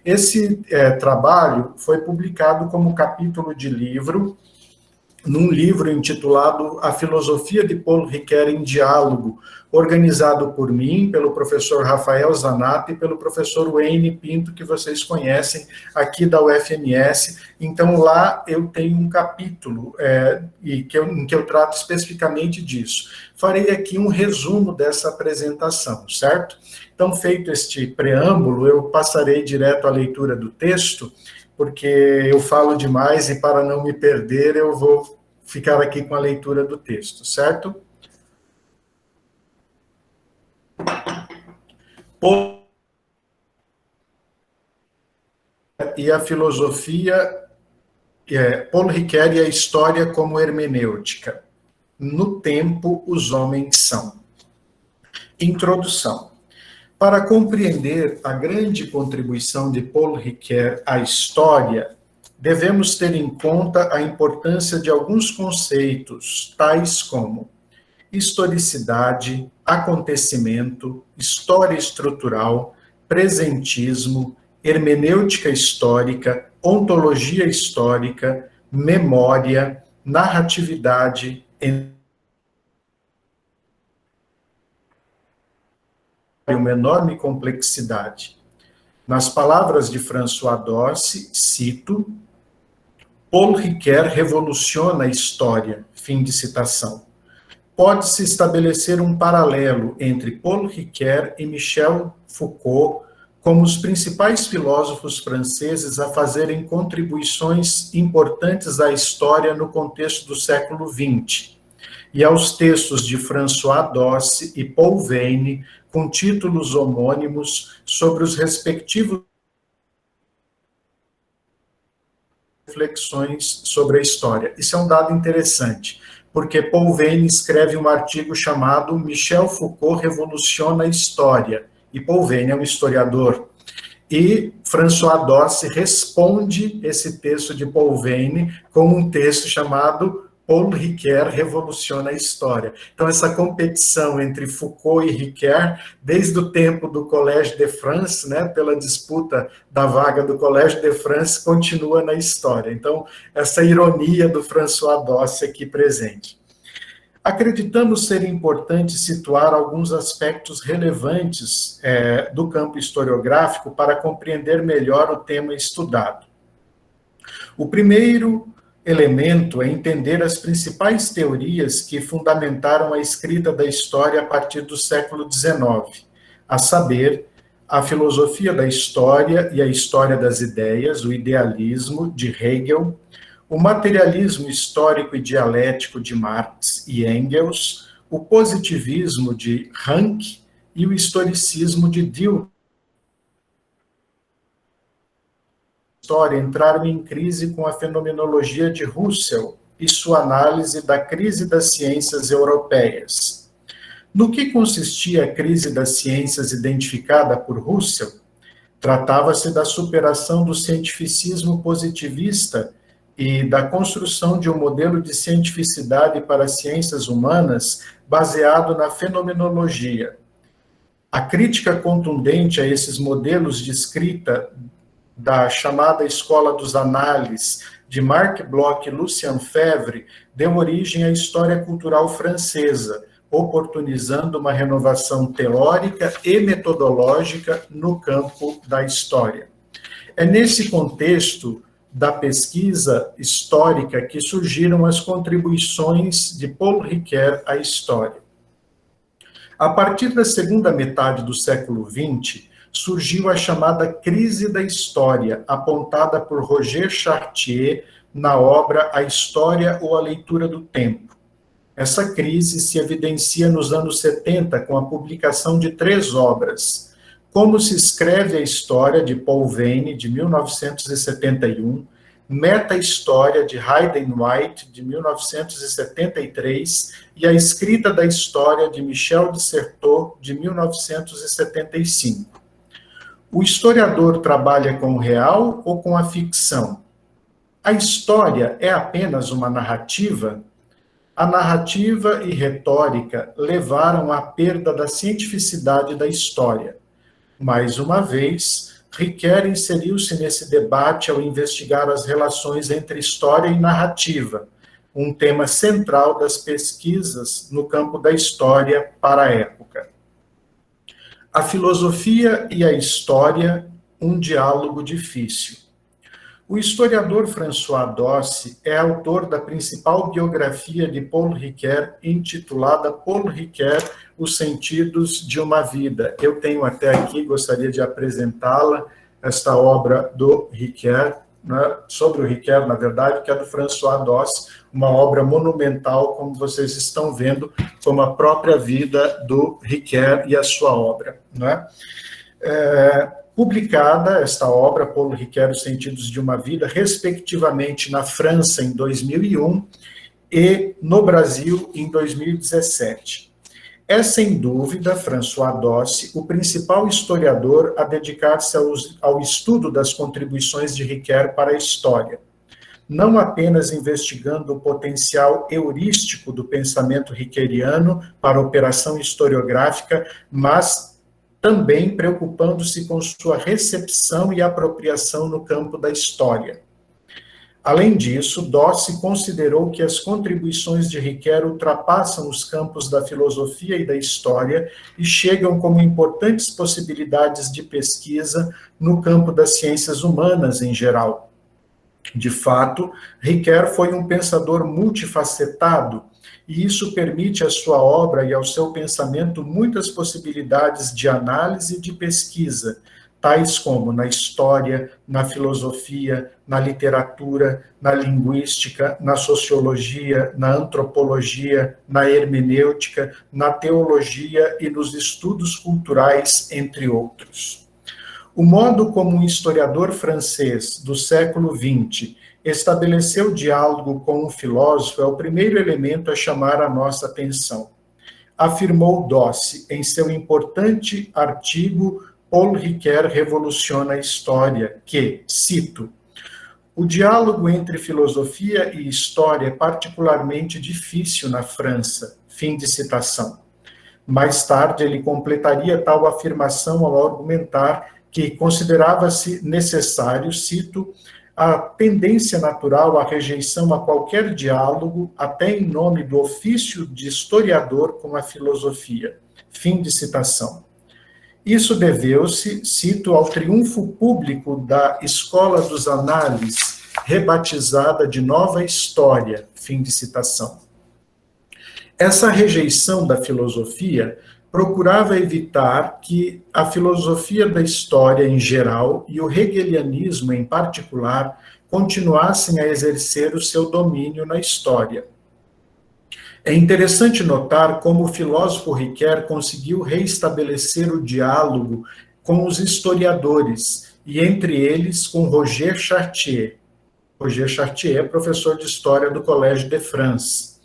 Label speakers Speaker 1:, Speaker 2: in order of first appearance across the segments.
Speaker 1: Esse trabalho foi publicado como capítulo de livro, num livro intitulado A Filosofia de Paul Ricoeur em Diálogo, organizado por mim, pelo professor Rafael Zanatti e pelo professor Wayne Pinto, que vocês conhecem aqui da UFMS. Então, lá eu tenho um capítulo em que eu trato especificamente disso. Farei aqui um resumo dessa apresentação, certo? Então, feito este preâmbulo, eu passarei direto à leitura do texto, porque eu falo demais e para não me perder, eu vou ficar aqui com a leitura do texto, certo? E a filosofia, Paul Ricoeur e a história como hermenêutica. No tempo, os homens são. Introdução. Para compreender a grande contribuição de Paul Ricoeur à história, devemos ter em conta a importância de alguns conceitos, tais como historicidade, acontecimento, história estrutural, presentismo, hermenêutica histórica, ontologia histórica, memória, narratividade, uma enorme complexidade. Nas palavras de François Dorsey, cito, Paul Ricoeur revoluciona a história, fim de citação. Pode-se estabelecer um paralelo entre Paul Ricoeur e Michel Foucault como os principais filósofos franceses a fazerem contribuições importantes à história no contexto do século XX, e aos textos de François Dossey e Paul Veyne, com títulos homônimos sobre os respectivos reflexões sobre a história. Isso é um dado interessante, porque Paul Veyne escreve um artigo chamado Michel Foucault revoluciona a história, e Paul Veyne é um historiador. E François Dossey responde esse texto de Paul Veyne com um texto chamado Paul Ricoeur revoluciona a história. Então, essa competição entre Foucault e Ricoeur, desde o tempo do Collège de France, né, pela disputa da vaga do Collège de France, continua na história. Então, essa ironia do François Dossey aqui presente. Acreditamos ser importante situar alguns aspectos relevantes do campo historiográfico para compreender melhor o tema estudado. O primeiro elemento é entender as principais teorias que fundamentaram a escrita da história a partir do século XIX, a saber, a filosofia da história e a história das ideias, o idealismo, de Hegel, o materialismo histórico e dialético de Marx e Engels, o positivismo de Ranke e o historicismo de Dilthey. História entraram em crise com a fenomenologia de Russell e sua análise da crise das ciências europeias. No que consistia a crise das ciências identificada por Russell? Tratava-se da superação do cientificismo positivista e da construção de um modelo de cientificidade para as ciências humanas baseado na fenomenologia. A crítica contundente a esses modelos de escrita da chamada Escola dos Análises, de Marc Bloch e Lucien Febvre, deu origem à história cultural francesa, oportunizando uma renovação teórica e metodológica no campo da história. É nesse contexto da pesquisa histórica que surgiram as contribuições de Paul Ricoeur à história. A partir da segunda metade do século XX, surgiu a chamada crise da história, apontada por Roger Chartier na obra A História ou a Leitura do Tempo. Essa crise se evidencia nos anos 70 com a publicação de 3 obras: Como se escreve a história, de Paul Veyne, de 1971, Meta-história, de Hayden White, de 1973, e A Escrita da História, de Michel de Certeau, de 1975. O historiador trabalha com o real ou com a ficção? A história é apenas uma narrativa? A narrativa e retórica levaram à perda da cientificidade da história. Mais uma vez, Ricoeur inseriu-se nesse debate ao investigar as relações entre história e narrativa, um tema central das pesquisas no campo da história para a época. A filosofia e a história, um diálogo difícil. O historiador François Dosse é autor da principal biografia de Paul Ricoeur, intitulada Paul Ricoeur, Os Sentidos de uma Vida. Eu tenho até aqui, gostaria de apresentá-la, esta obra do Ricoeur, né, sobre o Ricoeur, na verdade, que é do François Dosse, uma obra monumental, como vocês estão vendo, como a própria vida do Ricoeur e a sua obra. Né? Publicada esta obra, Paul Ricoeur, Os Sentidos de uma Vida, respectivamente na França em 2001 e no Brasil em 2017. É, sem dúvida, François Dosse, o principal historiador a dedicar-se ao estudo das contribuições de Ricoeur para a história, não apenas investigando o potencial heurístico do pensamento ricoeuriano para a operação historiográfica, mas também preocupando-se com sua recepção e apropriação no campo da história. Além disso, Dosse considerou que as contribuições de Ricoeur ultrapassam os campos da filosofia e da história e chegam como importantes possibilidades de pesquisa no campo das ciências humanas em geral. De fato, Ricoeur foi um pensador multifacetado, e isso permite à sua obra e ao seu pensamento muitas possibilidades de análise e de pesquisa, tais como na história, na filosofia, na literatura, na linguística, na sociologia, na antropologia, na hermenêutica, na teologia e nos estudos culturais, entre outros. O modo como um historiador francês do século XX estabeleceu diálogo com um filósofo é o primeiro elemento a chamar a nossa atenção. Afirmou Dosse em seu importante artigo Paul Ricoeur revoluciona a história, que, cito, o diálogo entre filosofia e história é particularmente difícil na França, fim de citação. Mais tarde, ele completaria tal afirmação ao argumentar que considerava-se necessário, cito, a tendência natural à rejeição a qualquer diálogo, até em nome do ofício de historiador com a filosofia. Fim de citação. Isso deveu-se, cito, ao triunfo público da Escola dos Análises, rebatizada de Nova História. Fim de citação. Essa rejeição da filosofia procurava evitar que a filosofia da história em geral e o hegelianismo em particular continuassem a exercer o seu domínio na história. É interessante notar como o filósofo Ricoeur conseguiu reestabelecer o diálogo com os historiadores, e entre eles com Roger Chartier. Roger Chartier, professor de História do Collège de France.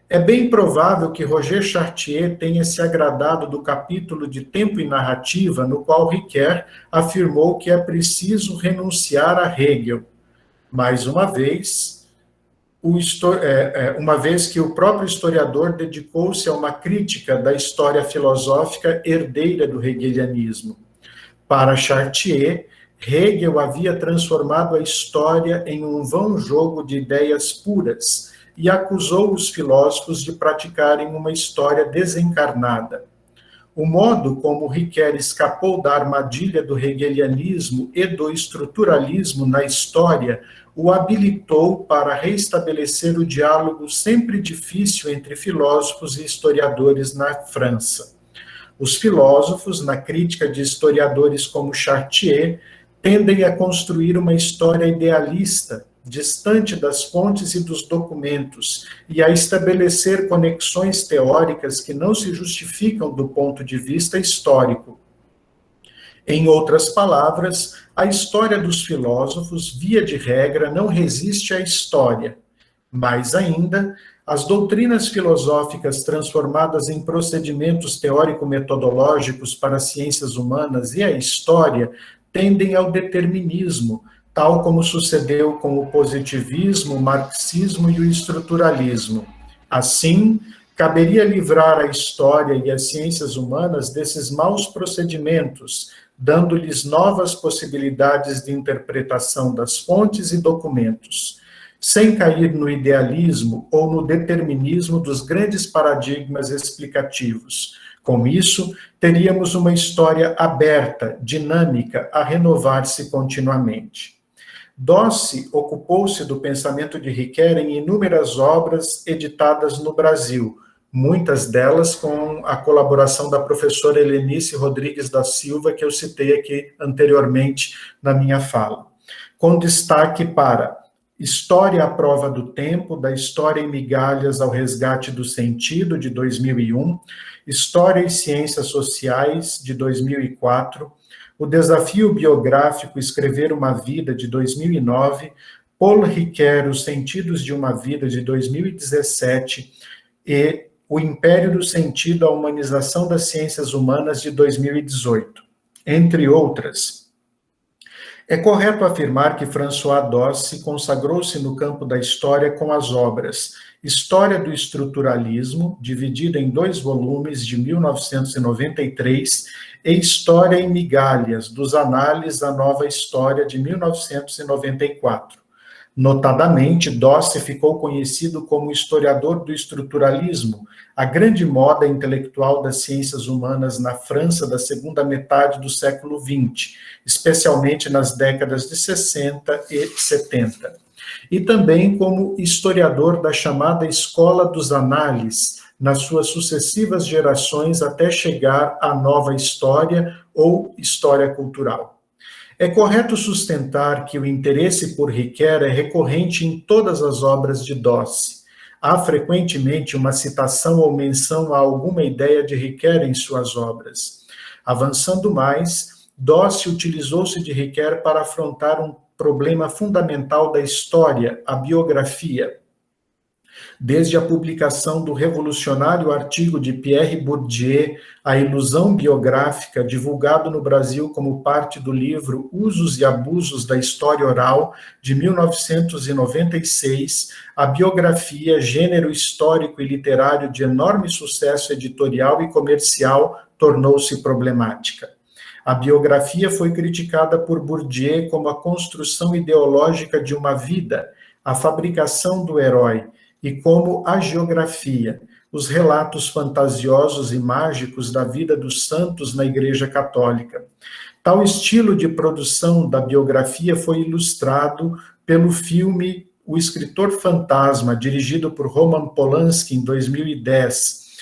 Speaker 1: É bem provável que Roger Chartier tenha se agradado do capítulo de Tempo e Narrativa, no qual Ricoeur afirmou que é preciso renunciar a Hegel. Mais uma vez, uma vez que o próprio historiador dedicou-se a uma crítica da história filosófica herdeira do hegelianismo. Para Chartier, Hegel havia transformado a história em um vão jogo de ideias puras, e acusou os filósofos de praticarem uma história desencarnada. O modo como Ricoeur escapou da armadilha do hegelianismo e do estruturalismo na história o habilitou para reestabelecer o diálogo sempre difícil entre filósofos e historiadores na França. Os filósofos, na crítica de historiadores como Chartier, tendem a construir uma história idealista, distante das fontes e dos documentos, e a estabelecer conexões teóricas que não se justificam do ponto de vista histórico. Em outras palavras, a história dos filósofos, via de regra, não resiste à história. Mais ainda, as doutrinas filosóficas transformadas em procedimentos teórico-metodológicos para as ciências humanas e a história tendem ao determinismo, tal como sucedeu com o positivismo, o marxismo e o estruturalismo. Assim, caberia livrar a história e as ciências humanas desses maus procedimentos, dando-lhes novas possibilidades de interpretação das fontes e documentos, sem cair no idealismo ou no determinismo dos grandes paradigmas explicativos. Com isso, teríamos uma história aberta, dinâmica, a renovar-se continuamente. Dossi ocupou-se do pensamento de Riquet em inúmeras obras editadas no Brasil, muitas delas com a colaboração da professora Helenice Rodrigues da Silva, que eu citei aqui anteriormente na minha fala, com destaque para História à Prova do Tempo, da História em Migalhas ao Resgate do Sentido, de 2001, História e Ciências Sociais, de 2004, O Desafio Biográfico Escrever uma Vida, de 2009, Paul Ricoeur, Os Sentidos de uma Vida, de 2017, e O Império do Sentido, a Humanização das Ciências Humanas, de 2018, entre outras. É correto afirmar que François Dossi consagrou-se no campo da história com as obras História do Estruturalismo, dividida em 2 volumes, de 1993, e História em Migalhas, dos Análises à Nova História, de 1994. Notadamente, Dossi ficou conhecido como historiador do estruturalismo, a grande moda intelectual das ciências humanas na França da segunda metade do século XX, especialmente nas décadas de 60 e 70. E também como historiador da chamada Escola dos Análises, nas suas sucessivas gerações até chegar à Nova História ou História Cultural. É correto sustentar que o interesse por Ricoeur é recorrente em todas as obras de Dossi. Há frequentemente uma citação ou menção a alguma ideia de Ricoeur em suas obras. Avançando mais, Dossi utilizou-se de Ricoeur para afrontar um problema fundamental da história, a biografia. Desde a publicação do revolucionário artigo de Pierre Bourdieu, A Ilusão Biográfica, divulgado no Brasil como parte do livro Usos e Abusos da História Oral, de 1996, a biografia, gênero histórico e literário de enorme sucesso editorial e comercial, tornou-se problemática. A biografia foi criticada por Bourdieu como a construção ideológica de uma vida, a fabricação do herói, e como a geografia, os relatos fantasiosos e mágicos da vida dos santos na Igreja Católica. Tal estilo de produção da biografia foi ilustrado pelo filme O Escritor Fantasma, dirigido por Roman Polanski em 2010,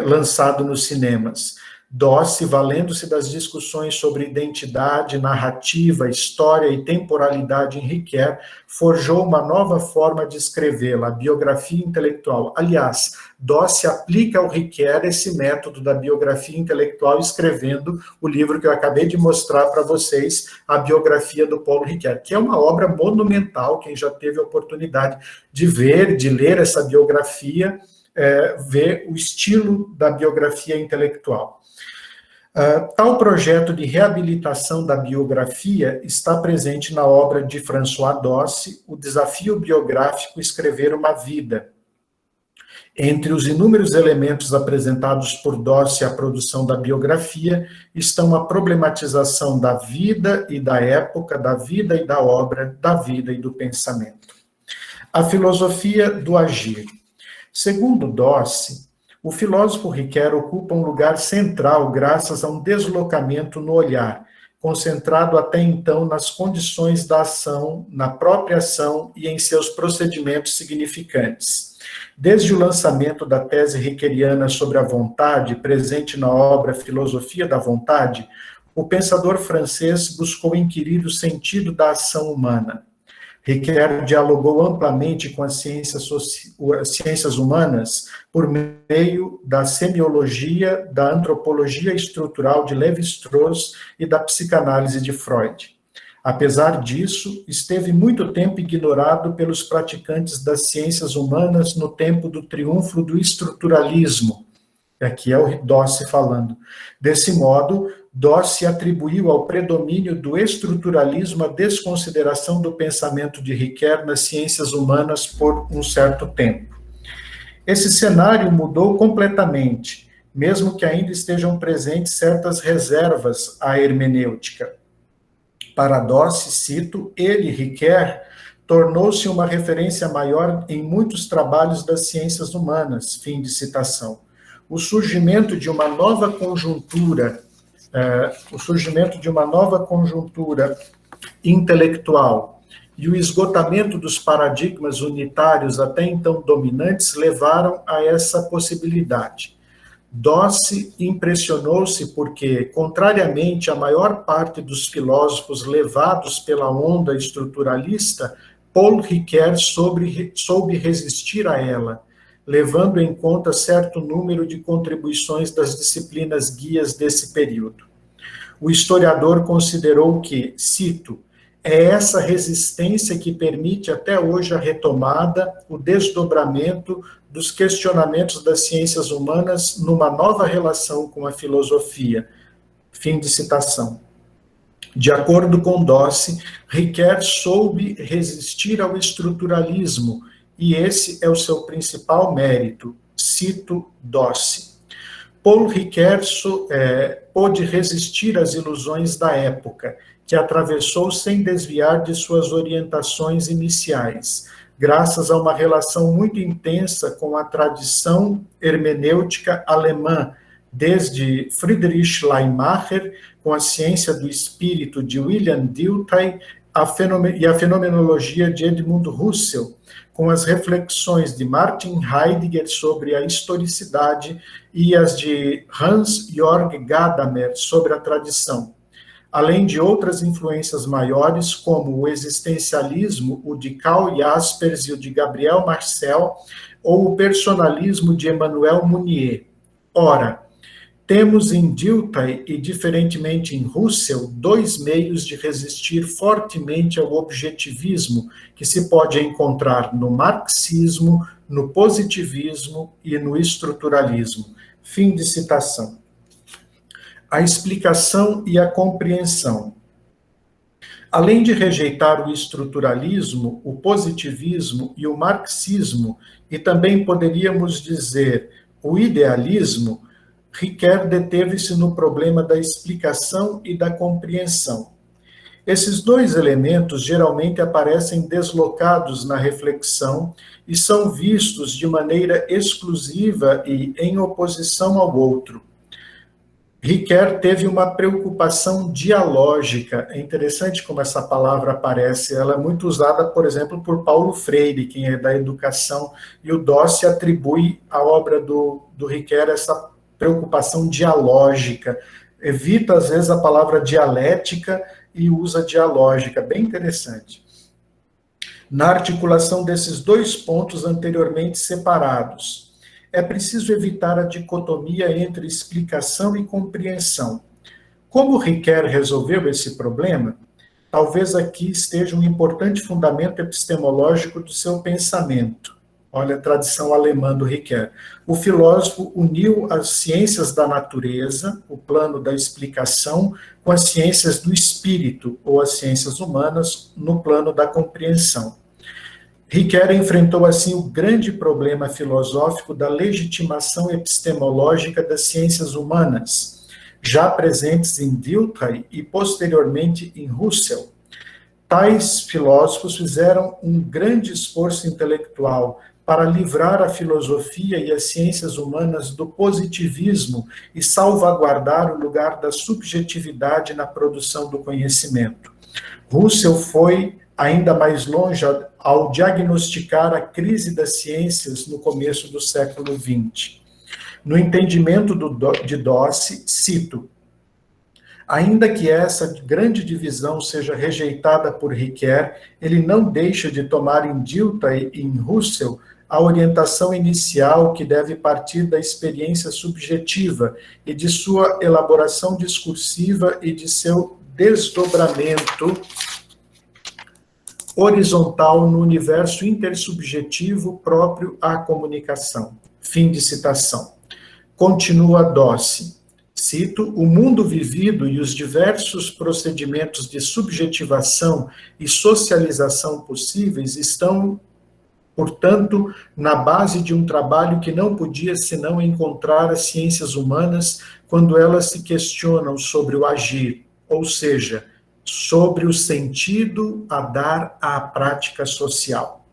Speaker 1: lançado nos cinemas. Dossi, valendo-se das discussões sobre identidade, narrativa, história e temporalidade em Ricoeur, forjou uma nova forma de escrevê-la, a biografia intelectual. Aliás, Dossi aplica ao Ricoeur esse método da biografia intelectual escrevendo o livro que eu acabei de mostrar para vocês, a biografia do Paulo Ricoeur, que é uma obra monumental. Quem já teve a oportunidade de ver, de ler essa biografia, vê o estilo da biografia intelectual. Tal projeto de reabilitação da biografia está presente na obra de François Dossi, O Desafio Biográfico Escrever uma Vida. Entre os inúmeros elementos apresentados por Dossi à produção da biografia estão a problematização da vida e da época, da vida e da obra, da vida e do pensamento. A filosofia do agir. Segundo Dossi, o filósofo Ricoeur ocupa um lugar central graças a um deslocamento no olhar, concentrado até então nas condições da ação, na própria ação e em seus procedimentos significantes. Desde o lançamento da tese ricoeuriana sobre a vontade, presente na obra Filosofia da Vontade, o pensador francês buscou inquirir o sentido da ação humana. Ricoeur dialogou amplamente com as ciências humanas por meio da semiologia, da antropologia estrutural de Lévi-Strauss e da psicanálise de Freud. Apesar disso, esteve muito tempo ignorado pelos praticantes das ciências humanas no tempo do triunfo do estruturalismo. Aqui é o Dossi falando. Desse modo, Dossi atribuiu ao predomínio do estruturalismo a desconsideração do pensamento de Ricoeur nas ciências humanas por um certo tempo. Esse cenário mudou completamente, mesmo que ainda estejam presentes certas reservas à hermenêutica. Para Dossi, cito, ele, Ricoeur, tornou-se uma referência maior em muitos trabalhos das ciências humanas, fim de citação. O surgimento de uma nova conjuntura, intelectual e o esgotamento dos paradigmas unitários até então dominantes levaram a essa possibilidade. Dossi impressionou-se porque, contrariamente à maior parte dos filósofos levados pela onda estruturalista, Paul Ricoeur soube resistir a ela, levando em conta certo número de contribuições das disciplinas guias desse período. O historiador considerou que, cito, é essa resistência que permite até hoje a retomada, o desdobramento dos questionamentos das ciências humanas numa nova relação com a filosofia. Fim de citação. De acordo com Dossi, Ricoeur soube resistir ao estruturalismo, e esse é o seu principal mérito. Cito Dossi. Paul Ricoeur pôde resistir às ilusões da época, que atravessou sem desviar de suas orientações iniciais, graças a uma relação muito intensa com a tradição hermenêutica alemã, desde Friedrich Schleiermacher, com a ciência do espírito de William Dilthey, e a fenomenologia de Edmund Husserl, com as reflexões de Martin Heidegger sobre a historicidade e as de Hans-Georg Gadamer sobre a tradição, além de outras influências maiores, como o existencialismo, o de Karl Jaspers e o de Gabriel Marcel, ou o personalismo de Emmanuel Mounier. Ora, temos em Dilthey e, diferentemente em Husserl, dois meios de resistir fortemente ao objetivismo que se pode encontrar no marxismo, no positivismo e no estruturalismo. Fim de citação. A explicação e a compreensão. Além de rejeitar o estruturalismo, o positivismo e o marxismo, e também poderíamos dizer o idealismo, Ricoeur deteve-se no problema da explicação e da compreensão. Esses dois elementos geralmente aparecem deslocados na reflexão e são vistos de maneira exclusiva e em oposição ao outro. Ricoeur teve uma preocupação dialógica. É interessante como essa palavra aparece. Ela é muito usada, por exemplo, por Paulo Freire, quem é da educação, e o Dossi atribui à obra do Ricoeur essa preocupação dialógica. Evita, às vezes, a palavra dialética e usa dialógica. Bem interessante. Na articulação desses dois pontos anteriormente separados, é preciso evitar a dicotomia entre explicação e compreensão. Como Ricoeur resolveu esse problema? Talvez aqui esteja um importante fundamento epistemológico do seu pensamento. Olha a tradição alemã do Ricoeur. O filósofo uniu as ciências da natureza, o plano da explicação, com as ciências do espírito, ou as ciências humanas, no plano da compreensão. Ricoeur enfrentou, assim, o grande problema filosófico da legitimação epistemológica das ciências humanas, já presentes em Dilthey e, posteriormente, em Husserl. Tais filósofos fizeram um grande esforço intelectual para livrar a filosofia e as ciências humanas do positivismo e salvaguardar o lugar da subjetividade na produção do conhecimento. Husserl foi ainda mais longe ao diagnosticar a crise das ciências no começo do século XX. No entendimento de Dossi, cito, ainda que essa grande divisão seja rejeitada por Ricoeur, ele não deixa de tomar em Dilthey e em Husserl a orientação inicial que deve partir da experiência subjetiva e de sua elaboração discursiva e de seu desdobramento horizontal no universo intersubjetivo próprio à comunicação. Fim de citação. Continua Dossi. Cito, o mundo vivido e os diversos procedimentos de subjetivação e socialização possíveis estão, portanto, na base de um trabalho que não podia senão encontrar as ciências humanas quando elas se questionam sobre o agir, ou seja, sobre o sentido a dar à prática social.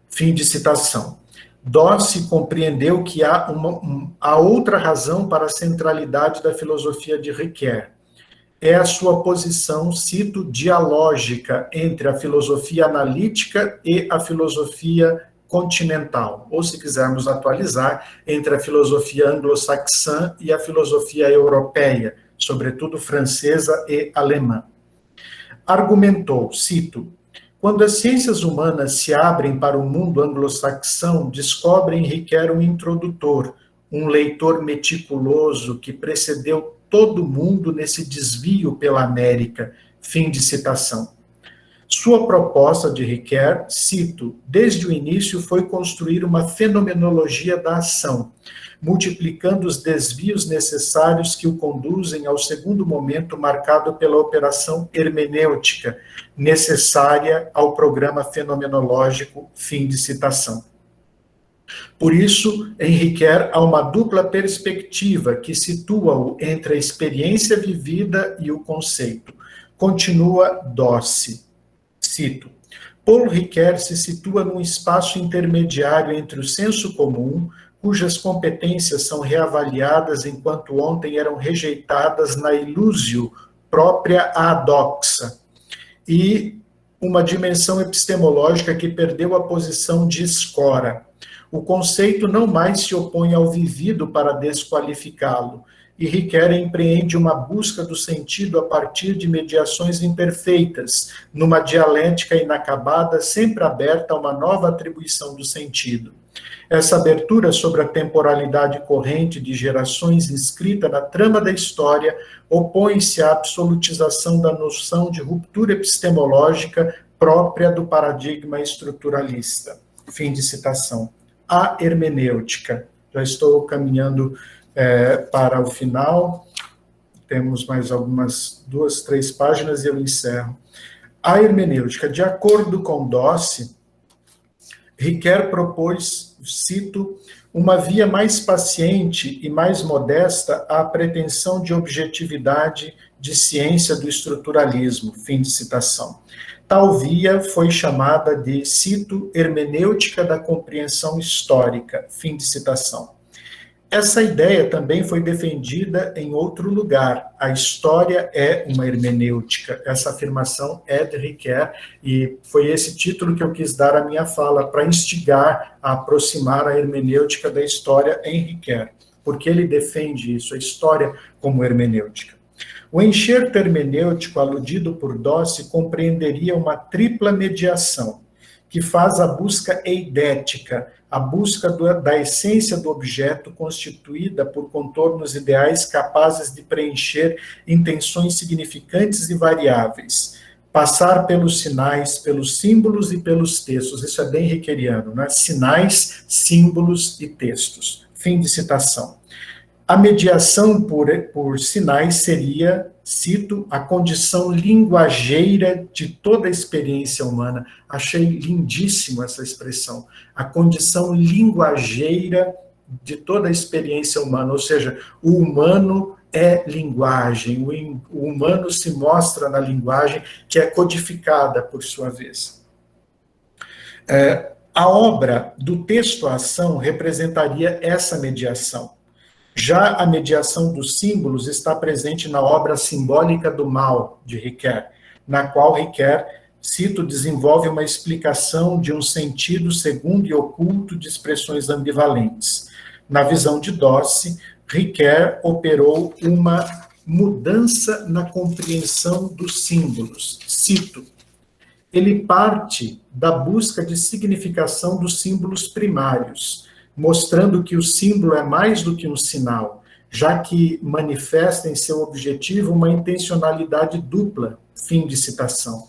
Speaker 1: Fim de citação. Dawes compreendeu que há outra razão para a centralidade da filosofia de Ricoeur. É a sua posição, cito, dialógica entre a filosofia analítica e a filosofia continental, ou, se quisermos atualizar, entre a filosofia anglo-saxã e a filosofia europeia, sobretudo francesa e alemã. Argumentou, cito, quando as ciências humanas se abrem para o mundo anglo-saxão, descobrem Ricoeur um introdutor, um leitor meticuloso que precedeu todo mundo nesse desvio pela América. Fim de citação. Sua proposta de Ricoeur, cito, desde o início foi construir uma fenomenologia da ação, multiplicando os desvios necessários que o conduzem ao segundo momento marcado pela operação hermenêutica, necessária ao programa fenomenológico, fim de citação. Por isso, em Ricoeur há uma dupla perspectiva que situa-o entre a experiência vivida e o conceito. Continua Dawes, cito, Paul Ricoeur se situa num espaço intermediário entre o senso comum, cujas competências são reavaliadas enquanto ontem eram rejeitadas na illusio própria à doxa, e uma dimensão epistemológica que perdeu a posição de escora. O conceito não mais se opõe ao vivido para desqualificá-lo, e Ricoeur empreende uma busca do sentido a partir de mediações imperfeitas, numa dialética inacabada, sempre aberta a uma nova atribuição do sentido. Essa abertura sobre a temporalidade corrente de gerações inscrita na trama da história opõe-se à absolutização da noção de ruptura epistemológica própria do paradigma estruturalista. Fim de citação. A hermenêutica. Já estou caminhando para o final. Temos mais algumas 2, 3 páginas e eu encerro. A hermenêutica. De acordo com Dawes, Ricoeur propôs, cito, uma via mais paciente e mais modesta à pretensão de objetividade de ciência do estruturalismo, fim de citação. Tal via foi chamada de, cito, hermenêutica da compreensão histórica, fim de citação. Essa ideia também foi defendida em outro lugar. A história é uma hermenêutica. Essa afirmação é de Ricoeur e foi esse título que eu quis dar à minha fala, para instigar a aproximar a hermenêutica da história em Ricoeur, porque ele defende isso, a história como hermenêutica. O enxerto hermenêutico aludido por Dawes compreenderia uma tripla mediação, que faz a busca eidética, a busca da essência do objeto constituída por contornos ideais capazes de preencher intenções significantes e variáveis, passar pelos sinais, pelos símbolos e pelos textos. Isso é bem ricoeuriano, né? Sinais, símbolos e textos. Fim de citação. A mediação por sinais seria, cito, a condição linguageira de toda a experiência humana. Achei lindíssimo essa expressão. A condição linguageira de toda a experiência humana, ou seja, o humano é linguagem, o humano se mostra na linguagem que é codificada por sua vez. A obra do texto à ação representaria essa mediação. Já a mediação dos símbolos está presente na obra Simbólica do Mal, de Ricoeur, na qual Ricoeur, cito, desenvolve uma explicação de um sentido segundo e oculto de expressões ambivalentes. Na visão de Dawes, Ricoeur operou uma mudança na compreensão dos símbolos. Cito, ele parte da busca de significação dos símbolos primários, mostrando que o símbolo é mais do que um sinal, já que manifesta em seu objetivo uma intencionalidade dupla, fim de citação.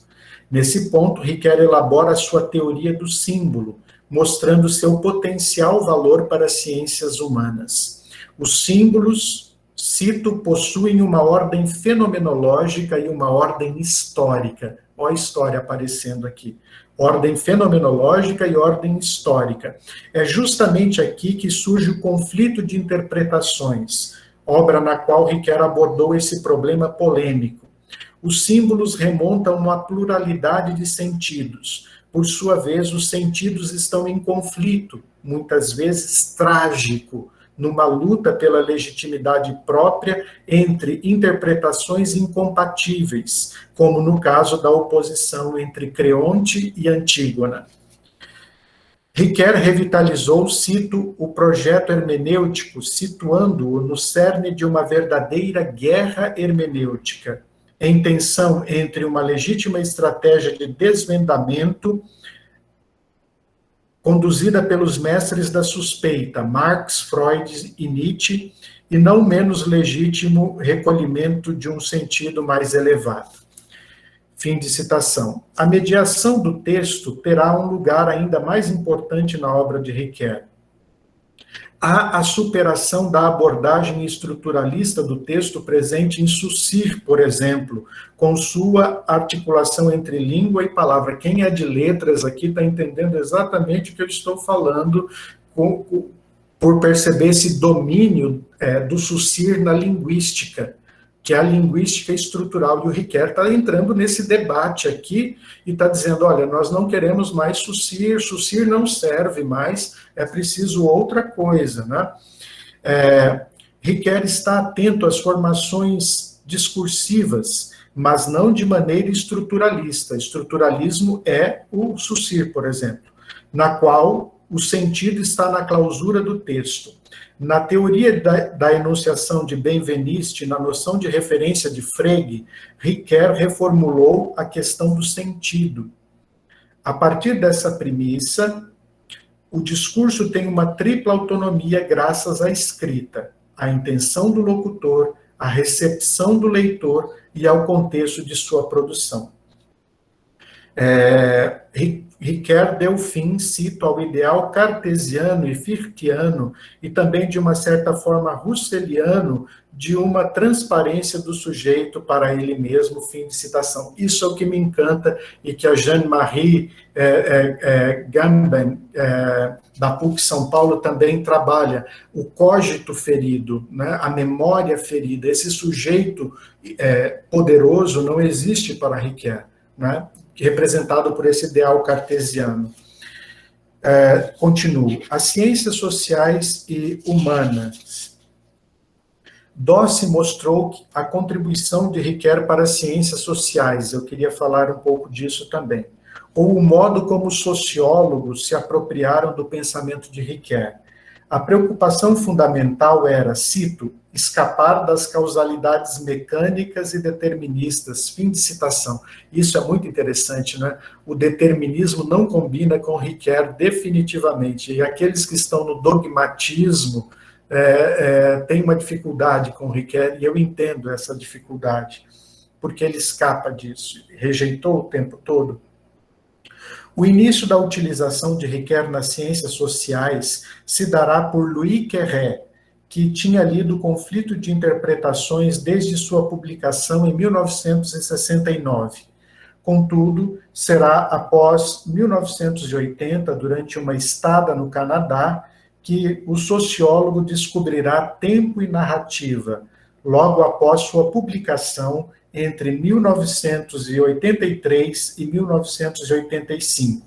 Speaker 1: Nesse ponto, Ricoeur elabora a sua teoria do símbolo, mostrando seu potencial valor para as ciências humanas. Os símbolos, cito, possuem uma ordem fenomenológica e uma ordem histórica. Olha a história aparecendo aqui. ordem fenomenológica e ordem histórica. É justamente aqui que surge o conflito de interpretações, obra na qual Ricoeur abordou esse problema polêmico. Os símbolos remontam a uma pluralidade de sentidos. Por sua vez, os sentidos estão em conflito, muitas vezes trágico, numa luta pela legitimidade própria entre interpretações incompatíveis, como no caso da oposição entre Creonte e Antígona. Ricoeur revitalizou, cito, o projeto hermenêutico, situando-o no cerne de uma verdadeira guerra hermenêutica, em tensão entre uma legítima estratégia de desvendamento conduzida pelos mestres da suspeita, Marx, Freud e Nietzsche, e não menos legítimo recolhimento de um sentido mais elevado. Fim de citação. A mediação do texto terá um lugar ainda mais importante na obra de Ricoeur. Há a superação da abordagem estruturalista do texto presente em Saussure, por exemplo, com sua articulação entre língua e palavra. Quem é de letras aqui está entendendo exatamente o que eu estou falando, por perceber esse domínio do Saussure na linguística, que é a linguística estrutural. E o Ricoeur está entrando nesse debate aqui e está dizendo, olha, nós não queremos mais Saussure, Saussure não serve mais, é preciso outra coisa, né? Ricoeur está atento às formações discursivas, mas não de maneira estruturalista. Estruturalismo é o Saussure, por exemplo, na qual o sentido está na clausura do texto. Na teoria da enunciação de Benveniste, na noção de referência de Frege, Ricoeur reformulou a questão do sentido. A partir dessa premissa, o discurso tem uma tripla autonomia graças à escrita, à intenção do locutor, à recepção do leitor e ao contexto de sua produção. Ricoeur deu fim, cito, ao ideal cartesiano e firtiano e também, de uma certa forma, russeliano, de uma transparência do sujeito para ele mesmo, fim de citação. Isso é o que me encanta e que a Jeanne-Marie Gamben, da PUC São Paulo, também trabalha. O cogito ferido, né, a memória ferida, esse sujeito poderoso não existe para Ricoeur, né? Representado por esse ideal cartesiano. Continuo. As ciências sociais e humanas. Dossi mostrou a contribuição de Ricoeur para as ciências sociais. Eu queria falar um pouco disso também. Ou o modo como os sociólogos se apropriaram do pensamento de Ricoeur. A preocupação fundamental era, cito, escapar das causalidades mecânicas e deterministas, fim de citação. Isso é muito interessante, né? O determinismo não combina com Ricoeur definitivamente, e aqueles que estão no dogmatismo têm uma dificuldade com Ricoeur, e eu entendo essa dificuldade, porque ele escapa disso, rejeitou o tempo todo. O início da utilização de Ricoeur nas ciências sociais se dará por Louis Quéré, que tinha lido o conflito de interpretações desde sua publicação em 1969. Contudo, será após 1980, durante uma estada no Canadá, que o sociólogo descobrirá tempo e narrativa, logo após sua publicação entre 1983 e 1985.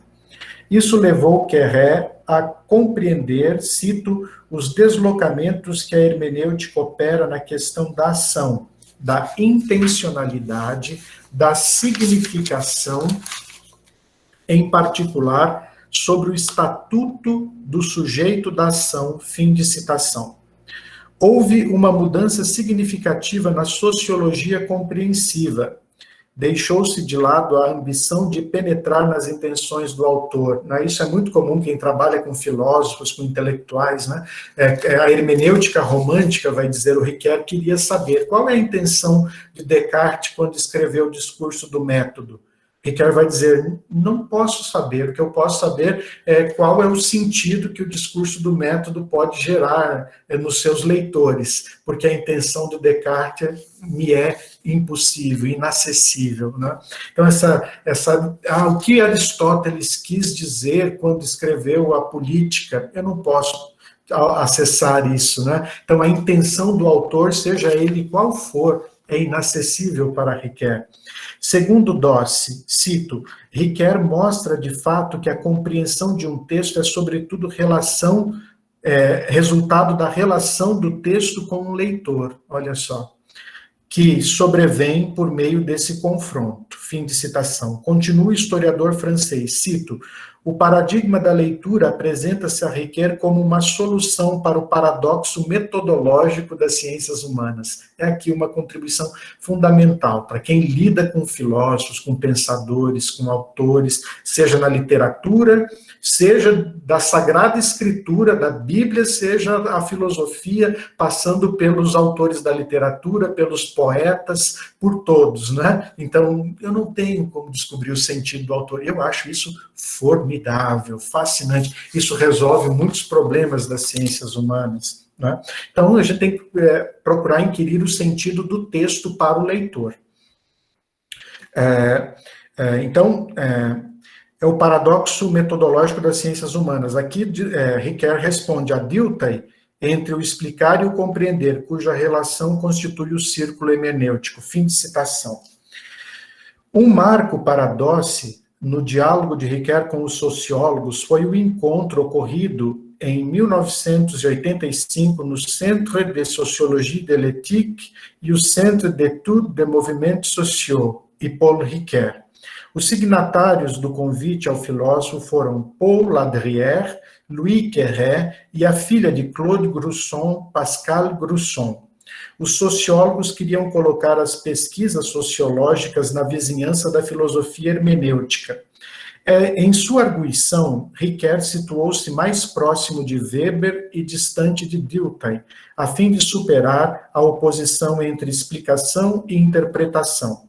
Speaker 1: Isso levou Quéré a compreender, cito, os deslocamentos que a hermenêutica opera na questão da ação, da intencionalidade, da significação, em particular, sobre o estatuto do sujeito da ação, fim de citação. Houve uma mudança significativa na sociologia compreensiva. Deixou-se de lado a ambição de penetrar nas intenções do autor. Né? Isso é muito comum quem trabalha com filósofos, com intelectuais. Né? A hermenêutica romântica, vai dizer, o Ricoeur queria saber qual é a intenção de Descartes quando escreveu o discurso do método. Ricoeur vai dizer, não posso saber, o que eu posso saber é qual é o sentido que o discurso do método pode gerar nos seus leitores, porque a intenção do Descartes me é impossível, inacessível. Né? Então, o que Aristóteles quis dizer quando escreveu a Política, eu não posso acessar isso. Né? Então, a intenção do autor, seja ele qual for, é inacessível para Ricoeur. Segundo Dossi, cito, Ricoeur mostra de fato que a compreensão de um texto é sobretudo resultado da relação do texto com o leitor, olha só, que sobrevém por meio desse confronto. Fim de citação. Continua o historiador francês, cito, o paradigma da leitura apresenta-se a Ricoeur como uma solução para o paradoxo metodológico das ciências humanas. É aqui uma contribuição fundamental para quem lida com filósofos, com pensadores, com autores, seja na literatura, seja da Sagrada Escritura, da Bíblia, seja a filosofia, passando pelos autores da literatura, pelos poetas, por todos, né? Então, eu não tenho como descobrir o sentido do autor. Eu acho isso formidável, fascinante. Isso resolve muitos problemas das ciências humanas, né? Então, a gente tem que procurar inquirir o sentido do texto para o leitor. Então, é o paradoxo metodológico das ciências humanas. Aqui, Ricoeur responde a Dilthey entre o explicar e o compreender, cuja relação constitui o círculo hermenêutico. Fim de citação. Um marco para Dossi, no diálogo de Ricoeur com os sociólogos, foi o encontro ocorrido em 1985 no Centre de Sociologie de l'Éthique e o Centre d'Études des Mouvements Sociaux, e Paul Ricoeur. Os signatários do convite ao filósofo foram Paul Ladrière, Louis Quéré e a filha de Claude Gruson, Pascale Gruson. Os sociólogos queriam colocar as pesquisas sociológicas na vizinhança da filosofia hermenêutica. Em sua arguição, Ricoeur situou-se mais próximo de Weber e distante de Dilthey, a fim de superar a oposição entre explicação e interpretação.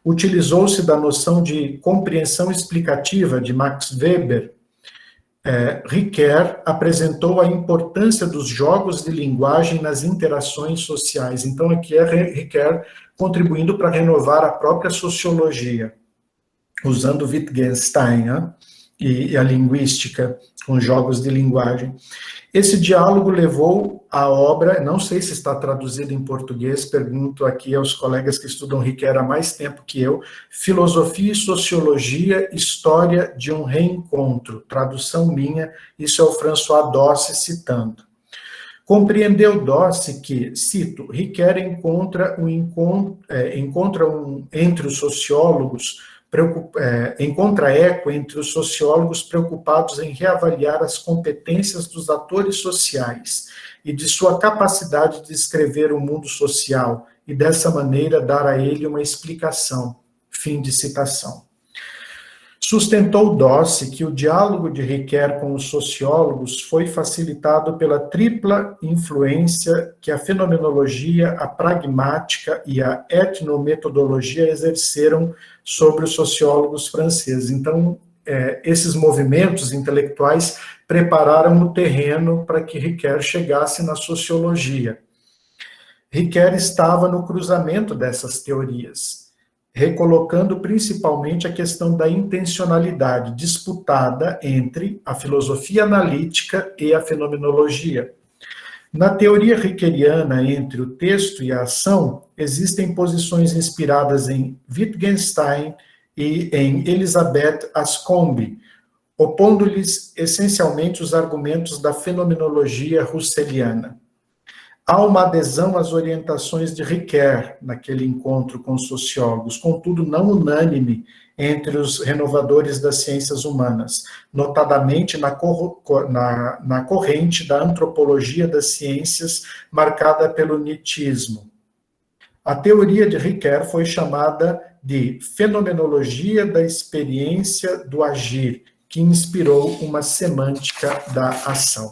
Speaker 1: Utilizou-se da noção de compreensão explicativa de Max Weber. Ricoeur apresentou a importância dos jogos de linguagem nas interações sociais. Então, aqui é Ricoeur contribuindo para renovar a própria sociologia, usando Wittgenstein, né? E a linguística com jogos de linguagem. Esse diálogo levou a obra, não sei se está traduzido em português, pergunto aqui aos colegas que estudam Ricoeur há mais tempo que eu, Filosofia e Sociologia, História de um Reencontro, tradução minha, isso é o François Dossi citando. Compreendeu Dossi que, cito, Ricoeur entre os sociólogos encontra eco entre os sociólogos preocupados em reavaliar as competências dos atores sociais e de sua capacidade de descrever o mundo social e, dessa maneira, dar a ele uma explicação. Fim de citação. Sustentou Dossi que o diálogo de Ricoeur com os sociólogos foi facilitado pela tripla influência que a fenomenologia, a pragmática e a etnometodologia exerceram sobre os sociólogos franceses. Então, esses movimentos intelectuais prepararam o terreno para que Ricoeur chegasse na sociologia. Ricoeur estava no cruzamento dessas teorias, recolocando principalmente a questão da intencionalidade disputada entre a filosofia analítica e a fenomenologia. Na teoria ricoeuriana, entre o texto e a ação, existem posições inspiradas em Wittgenstein e em Elisabeth Anscombe, opondo-lhes essencialmente os argumentos da fenomenologia russeliana. Há uma adesão às orientações de Ricoeur naquele encontro com os sociólogos, contudo não unânime entre os renovadores das ciências humanas, notadamente na corrente da antropologia das ciências marcada pelo nietzschiismo. A teoria de Ricoeur foi chamada de fenomenologia da experiência do agir, que inspirou uma semântica da ação.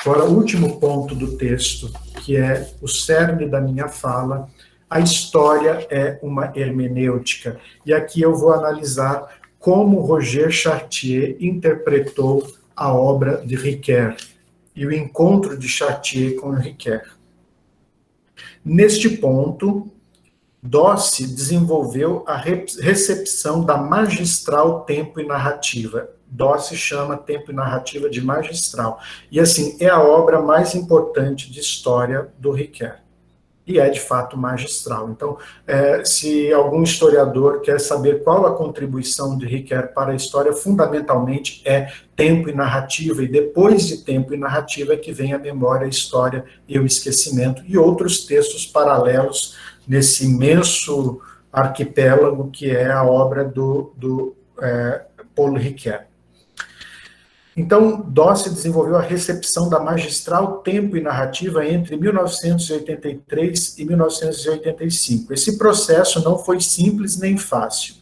Speaker 1: Agora, o último ponto do texto, que é o cerne da minha fala, a história é uma hermenêutica. E aqui eu vou analisar como Roger Chartier interpretou a obra de Ricoeur e o encontro de Chartier com Ricoeur. Neste ponto, Dossi desenvolveu a recepção da magistral tempo e narrativa. Dossi chama tempo e narrativa de magistral. E, assim, é a obra mais importante de história do Ricoeur. E é, de fato, magistral. Então, se algum historiador quer saber qual a contribuição de Ricoeur para a história, fundamentalmente é tempo e narrativa, e depois de tempo e narrativa é que vem a memória, a história e o esquecimento, e outros textos paralelos nesse imenso arquipélago que é a obra do Paul Ricoeur. Então, Dossi desenvolveu a recepção da magistral tempo e narrativa entre 1983 e 1985. Esse processo não foi simples nem fácil.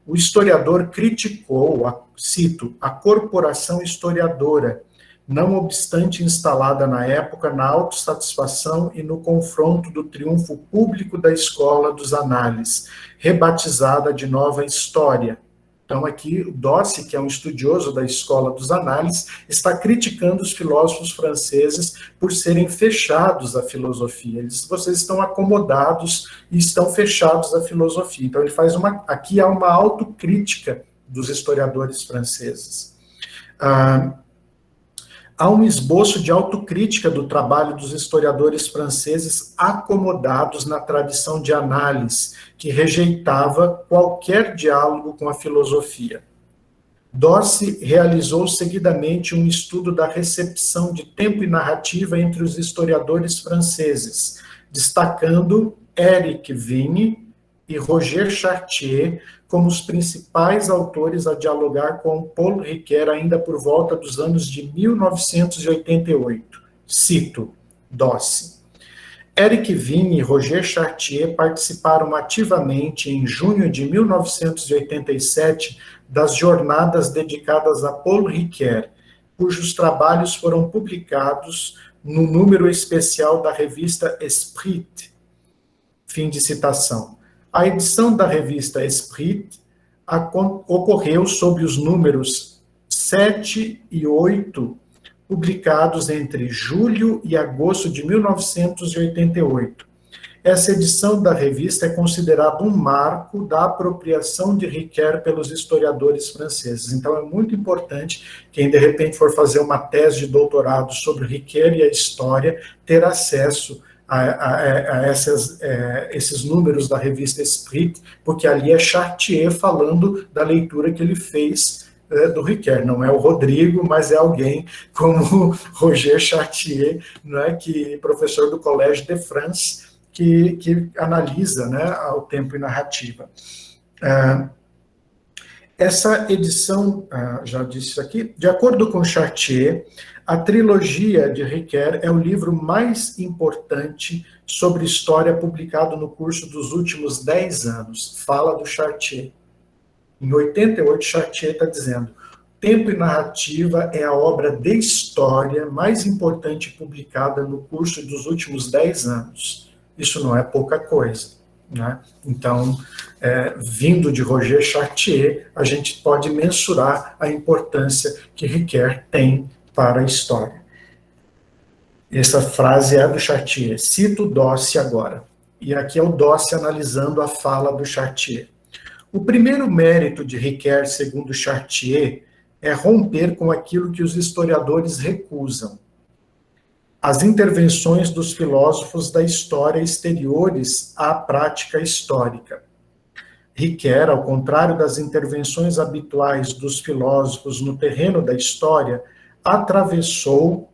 Speaker 1: O historiador criticou, cito, a corporação historiadora, não obstante instalada na época na autossatisfação e no confronto do triunfo público da escola dos análises, rebatizada de Nova História. Então, aqui, o Dossi, que é um estudioso da escola dos análises, está criticando os filósofos franceses por serem fechados à filosofia. Vocês estão acomodados e estão fechados à filosofia. Então, ele faz aqui há uma autocrítica dos historiadores franceses. Há um esboço de autocrítica do trabalho dos historiadores franceses acomodados na tradição de análise, que rejeitava qualquer diálogo com a filosofia. Dossi realizou seguidamente um estudo da recepção de tempo e narrativa entre os historiadores franceses, destacando Éric Vigne e Roger Chartier como os principais autores a dialogar com Paul Ricoeur ainda por volta dos anos de 1988. Cito, Dossi. Éric Vigne e Roger Chartier participaram ativamente em junho de 1987 das jornadas dedicadas a Paul Ricoeur, cujos trabalhos foram publicados no número especial da revista Esprit. Fim de citação. A edição da revista Esprit ocorreu sob os números 7 e 8, publicados entre julho e agosto de 1988. Essa edição da revista é considerada um marco da apropriação de Ricoeur pelos historiadores franceses. Então, é muito importante quem, de repente, for fazer uma tese de doutorado sobre Ricoeur e a história, ter acesso a esses números da revista Esprit, porque ali é Chartier falando da leitura que ele fez do Ricoeur. Não é o Rodrigo, mas é alguém como Roger Chartier, né, que professor do Collège de France, que analisa, né, o tempo e narrativa. Essa edição, já disse isso aqui, de acordo com Chartier, a trilogia de Ricoeur é o livro mais importante sobre história publicado no curso dos últimos 10 anos. Fala do Chartier. Em 88, Chartier está dizendo: Tempo e Narrativa é a obra de história mais importante publicada no curso dos últimos 10 anos. Isso não é pouca coisa, né? Então, vindo de Roger Chartier, a gente pode mensurar a importância que Ricoeur tem para a história. Essa frase é do Chartier. Cito Dossi agora. E aqui é o Dossi analisando a fala do Chartier. O primeiro mérito de Ricoeur, segundo Chartier, é romper com aquilo que os historiadores recusam: as intervenções dos filósofos da história exteriores à prática histórica. Ricoeur, ao contrário das intervenções habituais dos filósofos no terreno da história, atravessou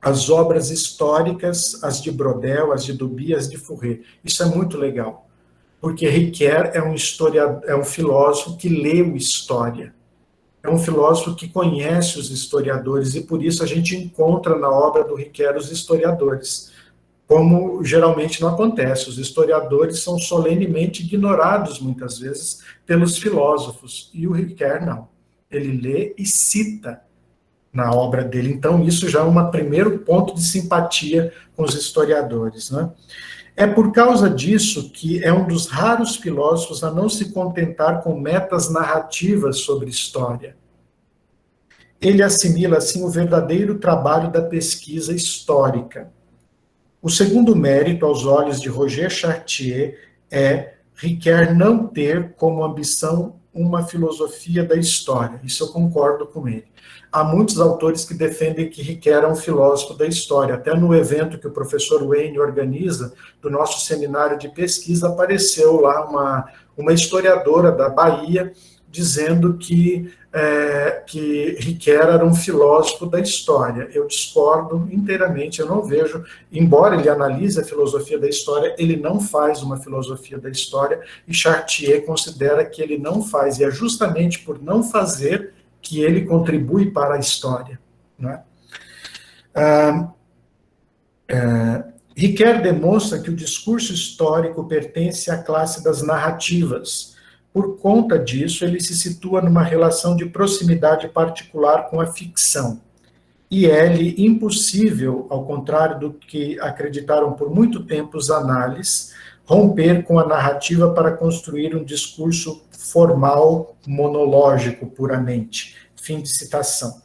Speaker 1: as obras históricas, as de Brodel, as de Duby, as de Fourier. Isso é muito legal, porque Ricoeur é um filósofo que leu história. É um filósofo que conhece os historiadores, e por isso a gente encontra na obra do Ricoeur os historiadores, como geralmente não acontece. Os historiadores são solenemente ignorados, muitas vezes, pelos filósofos, e o Ricoeur não. Ele lê e cita na obra dele. Então, isso já é um primeiro ponto de simpatia com os historiadores, né? É por causa disso que é um dos raros filósofos a não se contentar com metas narrativas sobre história. Ele assimila, assim, o verdadeiro trabalho da pesquisa histórica. O segundo mérito, aos olhos de Roger Chartier, é Ricoeur não ter como ambição uma filosofia da história. Isso eu concordo com ele. Há muitos autores que defendem que Ricoeur é um filósofo da história. Até no evento que o professor Wayne organiza, do nosso seminário de pesquisa, apareceu lá uma historiadora da Bahia dizendo que Ricoeur era um filósofo da história. Eu discordo inteiramente, eu não vejo, embora ele analise a filosofia da história, ele não faz uma filosofia da história, e Chartier considera que ele não faz, e é justamente por não fazer que ele contribui para a história, né? Ricoeur demonstra que o discurso histórico pertence à classe das narrativas. Por conta disso, ele se situa numa relação de proximidade particular com a ficção. E é-lhe impossível, ao contrário do que acreditaram por muito tempo os análises, romper com a narrativa para construir um discurso formal, monológico, puramente. Fim de citação.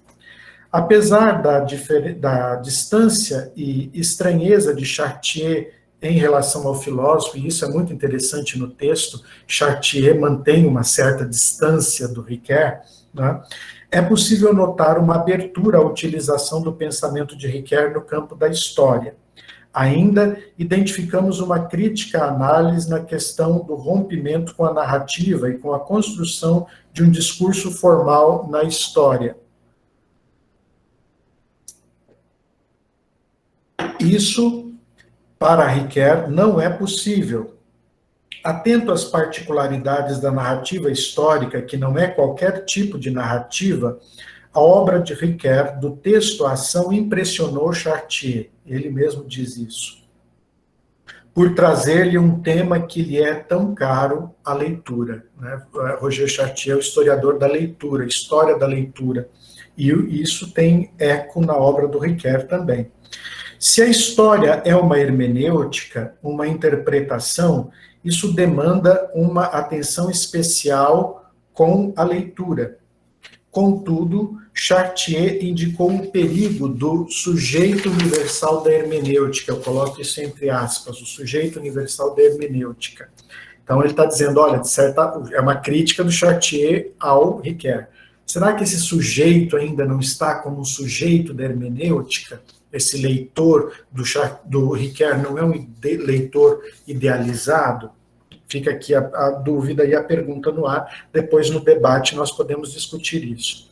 Speaker 1: Apesar da distância e estranheza de Chartier em relação ao filósofo, e isso é muito interessante no texto, Chartier mantém uma certa distância do Ricoeur, né? É possível notar uma abertura à utilização do pensamento de Ricoeur no campo da história. Ainda identificamos uma crítica à análise na questão do rompimento com a narrativa e com a construção de um discurso formal na história. Isso, para Ricoeur, não é possível. Atento às particularidades da narrativa histórica, que não é qualquer tipo de narrativa, a obra de Ricoeur, do texto à ação, impressionou Chartier. Ele mesmo diz isso. Por trazer-lhe um tema que lhe é tão caro, a leitura, né? Roger Chartier é o historiador da leitura, história da leitura. E isso tem eco na obra do Ricoeur também. Se a história é uma hermenêutica, uma interpretação, isso demanda uma atenção especial com a leitura. Contudo, Chartier indicou um perigo do sujeito universal da hermenêutica. Eu coloco isso entre aspas, o sujeito universal da hermenêutica. Então, ele está dizendo, olha, é uma crítica do Chartier ao Ricoeur. Será que esse sujeito ainda não está como um sujeito da hermenêutica? Esse leitor do Ricoeur não é um leitor idealizado? Fica aqui a dúvida e a pergunta no ar. Depois, no debate, nós podemos discutir isso.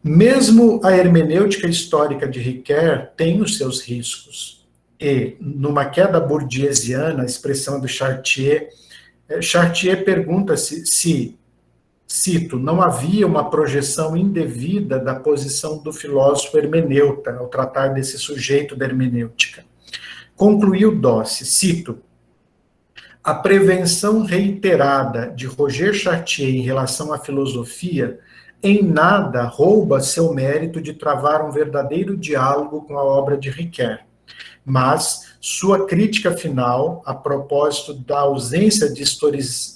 Speaker 1: Mesmo a hermenêutica histórica de Ricoeur tem os seus riscos. E, numa queda bourdieusiana, a expressão do Chartier, Chartier pergunta-se cito, não havia uma projeção indevida da posição do filósofo hermeneuta ao tratar desse sujeito da hermenêutica. Concluiu Dossi, cito, a prevenção reiterada de Roger Chartier em relação à filosofia em nada rouba seu mérito de travar um verdadeiro diálogo com a obra de Ricoeur, mas sua crítica final, a propósito da ausência de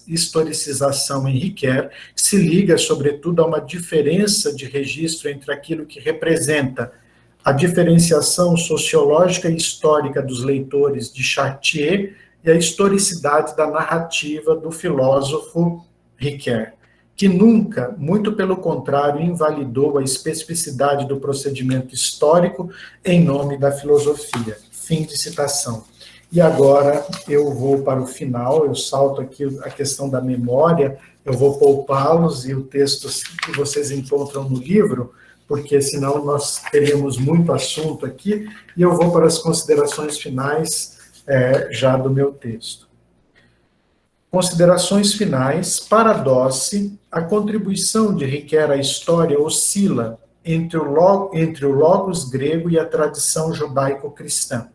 Speaker 1: historicização em Ricoeur, se liga, sobretudo, a uma diferença de registro entre aquilo que representa a diferenciação sociológica e histórica dos leitores de Chartier e a historicidade da narrativa do filósofo Ricoeur, que nunca, muito pelo contrário, invalidou a especificidade do procedimento histórico em nome da filosofia. Fim de citação. E agora eu vou para o final, eu salto aqui a questão da memória, eu vou poupá-los e o texto que vocês encontram no livro, porque senão nós teríamos muito assunto aqui, e eu vou para as considerações finais já do meu texto. Considerações finais. Para Dossi, a contribuição de Ricoeur à história oscila entre o logos grego e a tradição judaico-cristã.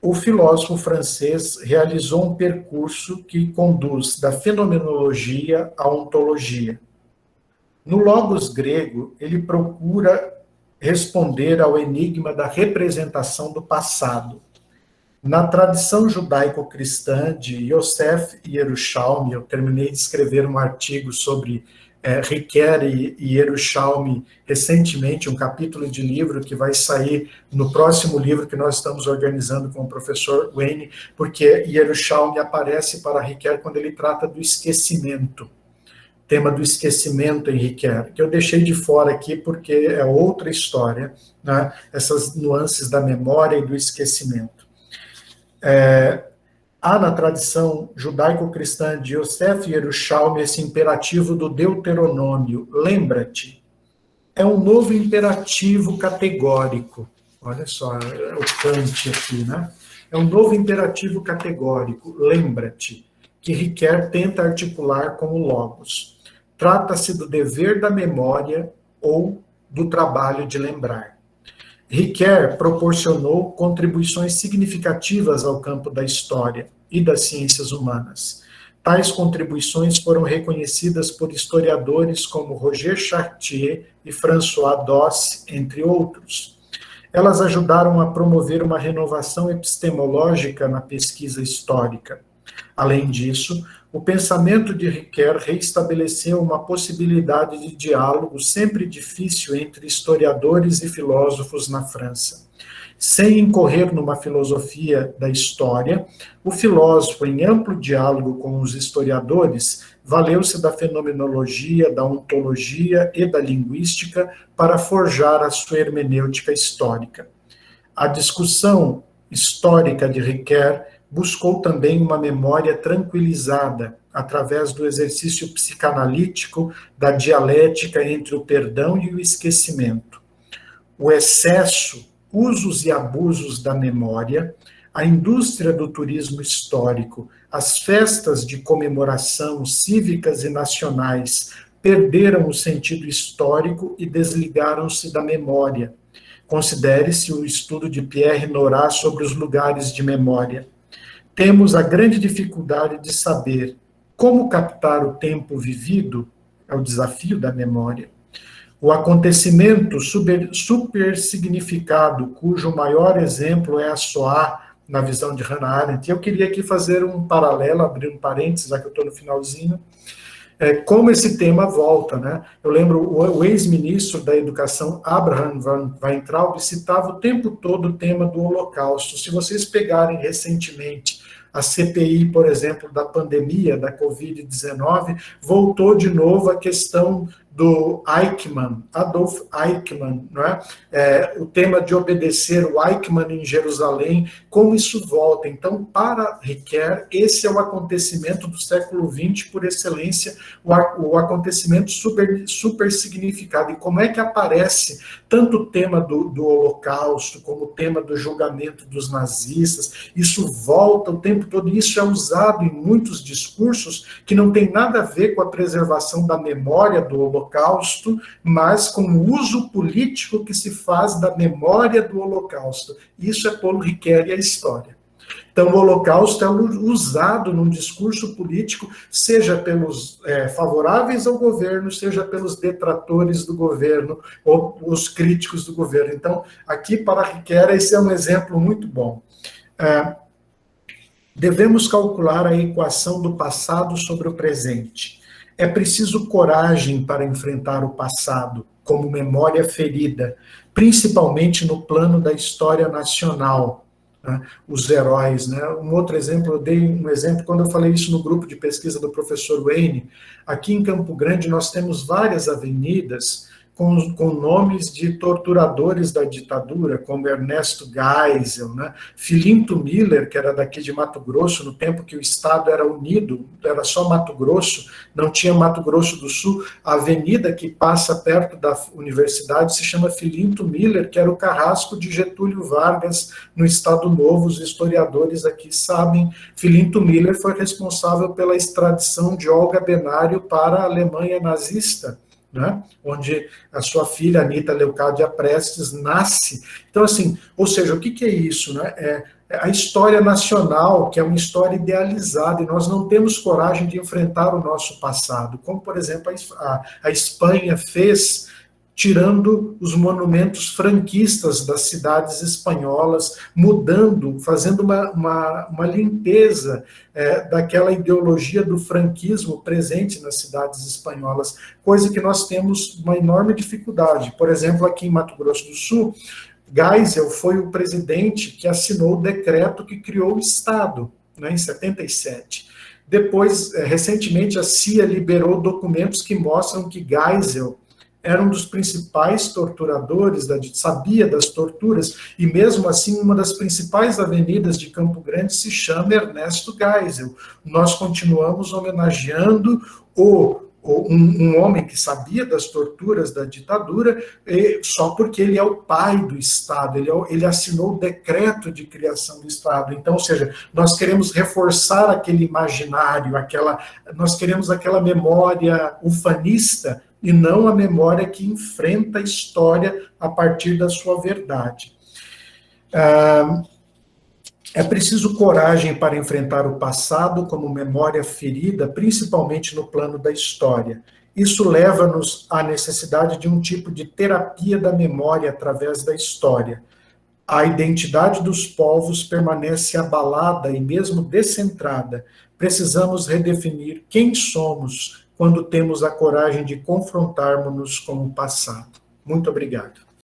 Speaker 1: O filósofo francês realizou um percurso que conduz da fenomenologia à ontologia. No Logos grego, ele procura responder ao enigma da representação do passado. Na tradição judaico-cristã de Yosef Yerushalmi, eu terminei de escrever um artigo sobre Riquer e Yerushalmi recentemente, um capítulo de livro que vai sair no próximo livro que nós estamos organizando com o professor Wayne, porque Yerushalmi aparece para Riquer quando ele trata do esquecimento. Tema do esquecimento em Riquer, que eu deixei de fora aqui porque é outra história, né? Essas nuances da memória e do esquecimento. Há na tradição judaico-cristã de Yosef Yerushalmi esse imperativo do Deuteronômio, lembra-te. É um novo imperativo categórico. Olha só, é o Kant aqui, né? É um novo imperativo categórico, lembra-te, que Riquer tenta articular como logos. Trata-se do dever da memória ou do trabalho de lembrar. Riquer proporcionou contribuições significativas ao campo da história e das ciências humanas. Tais contribuições foram reconhecidas por historiadores como Roger Chartier e François Dosse, entre outros. Elas ajudaram a promover uma renovação epistemológica na pesquisa histórica. Além disso, o pensamento de Riquer reestabeleceu uma possibilidade de diálogo sempre difícil entre historiadores e filósofos na França. Sem incorrer numa filosofia da história, o filósofo, em amplo diálogo com os historiadores, valeu-se da fenomenologia, da ontologia e da linguística para forjar a sua hermenêutica histórica. A discussão histórica de Riquer buscou também uma memória tranquilizada, através do exercício psicanalítico da dialética entre o perdão e o esquecimento. O excesso, usos e abusos da memória, a indústria do turismo histórico, as festas de comemoração cívicas e nacionais perderam o sentido histórico e desligaram-se da memória. Considere-se o estudo de Pierre Nora sobre os lugares de memória. Temos a grande dificuldade de saber como captar o tempo vivido, é o desafio da memória. O acontecimento supersignificado, cujo maior exemplo é a Shoah, na visão de Hannah Arendt. Eu queria aqui fazer um paralelo, abrir um parênteses, já que eu estou no finalzinho, como esse tema volta, né? Eu lembro o ex-ministro da Educação, Abraham Weintraub, citava o tempo todo o tema do Holocausto. Se vocês pegarem recentemente a CPI, por exemplo, da pandemia, da Covid-19, voltou de novo a questão do Eichmann, Adolf Eichmann, não é? O tema de obedecer o Eichmann em Jerusalém, como isso volta. Então, para Riquer, esse é o acontecimento do século XX por excelência, o acontecimento super significado. E como é que aparece tanto o tema do Holocausto, como o tema do julgamento dos nazistas, isso volta o tempo todo, e isso é usado em muitos discursos que não tem nada a ver com a preservação da memória do Holocausto, mas com o uso político que se faz da memória do Holocausto. Isso é Paulo Riquer e a história. Então, o Holocausto é usado num discurso político, seja pelos favoráveis ao governo, seja pelos detratores do governo, ou os críticos do governo. Então, aqui para Riquer, esse é um exemplo muito bom. Devemos calcular a equação do passado sobre o presente. É preciso coragem para enfrentar o passado, como memória ferida, principalmente no plano da história nacional, né? Os heróis, né? Um outro exemplo, eu dei um exemplo quando eu falei isso no grupo de pesquisa do professor Wayne. Aqui em Campo Grande nós temos várias avenidas com nomes de torturadores da ditadura, como Ernesto Geisel, né? Filinto Miller, que era daqui de Mato Grosso, no tempo que o Estado era unido, era só Mato Grosso, não tinha Mato Grosso do Sul. A avenida que passa perto da universidade se chama Filinto Miller, que era o carrasco de Getúlio Vargas no Estado Novo. Os historiadores aqui sabem, Filinto Miller foi responsável pela extradição de Olga Benário para a Alemanha nazista, né? Onde a sua filha, Anita Leocádia Prestes, nasce. Então, assim, ou seja, o que é isso? Né? a história nacional, que é uma história idealizada, e nós não temos coragem de enfrentar o nosso passado, como, por exemplo, a Espanha fez, tirando os monumentos franquistas das cidades espanholas, mudando, fazendo uma limpeza daquela ideologia do franquismo presente nas cidades espanholas, coisa que nós temos uma enorme dificuldade. Por exemplo, aqui em Mato Grosso do Sul, Geisel foi o presidente que assinou o decreto que criou o Estado, né, em 77. Depois, recentemente, a CIA liberou documentos que mostram que Geisel era um dos principais torturadores, sabia das torturas, e mesmo assim, uma das principais avenidas de Campo Grande se chama Ernesto Geisel. Nós continuamos homenageando um homem que sabia das torturas da ditadura, só porque ele é o pai do Estado, ele assinou o decreto de criação do Estado. Então, ou seja, nós queremos reforçar aquele imaginário, nós queremos aquela memória ufanista, e não a memória que enfrenta a história a partir da sua verdade. É preciso coragem para enfrentar o passado como memória ferida, principalmente no plano da história. Isso leva-nos à necessidade de um tipo de terapia da memória através da história. A identidade dos povos permanece abalada e mesmo descentrada. Precisamos redefinir quem somos quando temos a coragem de confrontarmos-nos com o passado. Muito obrigado.